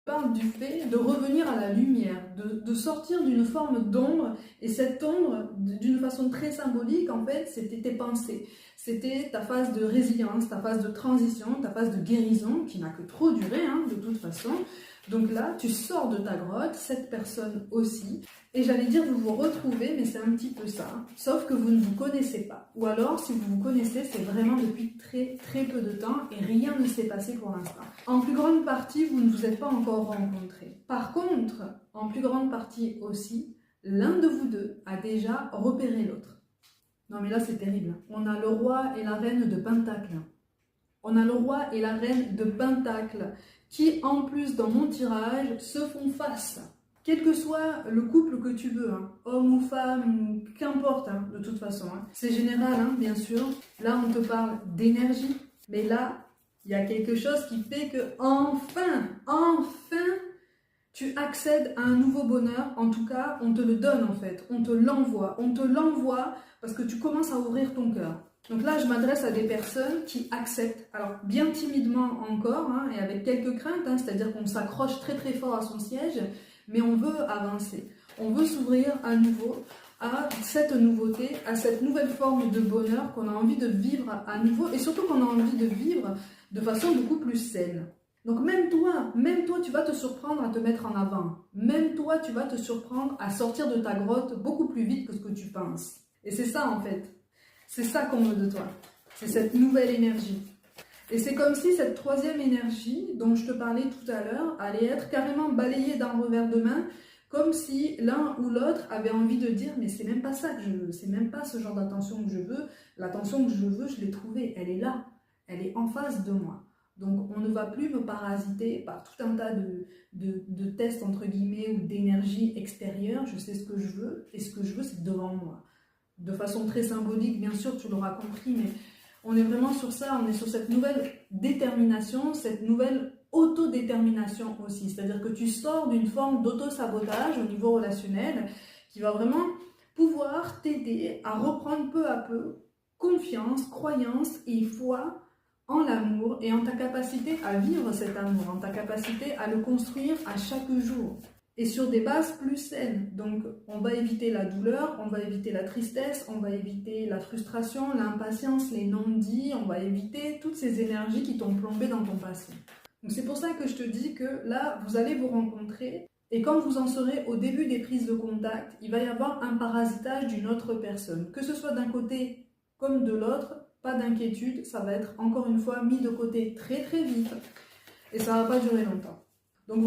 parle du fait de revenir à la lumière, de sortir d'une forme d'ombre, et cette ombre, d'une façon très symbolique, en fait, c'était tes pensées. C'était ta phase de résilience, ta phase de transition, ta phase de guérison, qui n'a que trop duré, hein, de toute façon. Donc là, tu sors de ta grotte, cette personne aussi, et j'allais dire vous vous retrouvez, mais c'est un petit peu ça, sauf que vous ne vous connaissez pas. Ou alors, si vous vous connaissez, c'est vraiment depuis très peu de temps, et rien ne s'est passé pour l'instant. En plus grande partie, vous ne vous êtes pas encore rencontrés. Par contre, en plus grande partie aussi, l'un de vous deux a déjà repéré l'autre. Non mais là c'est terrible. On a le roi et la reine de Pentacle. On a le roi et la reine de Pentacle qui, en plus, dans mon tirage, se font face. Quel que soit le couple que tu veux, hein, homme ou femme, qu'importe, hein, de toute façon. Hein. C'est général, hein, bien sûr. Là, on te parle d'énergie. Mais là, il y a quelque chose qui fait que, enfin, tu accèdes à un nouveau bonheur. En tout cas, on te le donne, en fait. On te l'envoie. On te l'envoie parce que tu commences à ouvrir ton cœur. Donc là, je m'adresse à des personnes qui acceptent, alors bien timidement encore, hein, et avec quelques craintes, hein, c'est-à-dire qu'on s'accroche très fort à son siège, mais on veut avancer. On veut s'ouvrir à nouveau à cette nouveauté, à cette nouvelle forme de bonheur qu'on a envie de vivre à nouveau, et surtout qu'on a envie de vivre de façon beaucoup plus saine. Donc même toi, tu vas te surprendre à te mettre en avant. Même toi, tu vas te surprendre à sortir de ta grotte beaucoup plus vite que ce que tu penses. Et c'est ça en fait. C'est ça qu'on veut de toi. C'est cette nouvelle énergie. Et c'est comme si cette troisième énergie dont je te parlais tout à l'heure allait être carrément balayée d'un revers de main, comme si l'un ou l'autre avait envie de dire mais c'est même pas ça que je veux, c'est même pas ce genre d'attention que je veux. L'attention que je veux, je l'ai trouvée, elle est là, elle est en face de moi. Donc on ne va plus me parasiter par tout un tas de tests entre guillemets ou d'énergie extérieure. Je sais ce que je veux et ce que je veux c'est devant moi. De façon très symbolique, bien sûr, tu l'auras compris, mais on est vraiment sur ça, on est sur cette nouvelle détermination, cette nouvelle autodétermination aussi. C'est-à-dire que tu sors d'une forme d'auto-sabotage au niveau relationnel qui va vraiment pouvoir t'aider à reprendre peu à peu confiance, croyance et foi en l'amour et en ta capacité à vivre cet amour, en ta capacité à le construire à chaque jour. Et sur des bases plus saines. Donc, on va éviter la douleur, on va éviter la tristesse, on va éviter la frustration, l'impatience, les non-dits, on va éviter toutes ces énergies qui t'ont plombé dans ton passé. Donc, c'est pour ça que je te dis que là, vous allez vous rencontrer et quand vous en serez au début des prises de contact, il va y avoir un parasitage d'une autre personne. Que ce soit d'un côté comme de l'autre, pas d'inquiétude, ça va être encore une fois mis de côté très vite et ça ne va pas durer longtemps. Donc,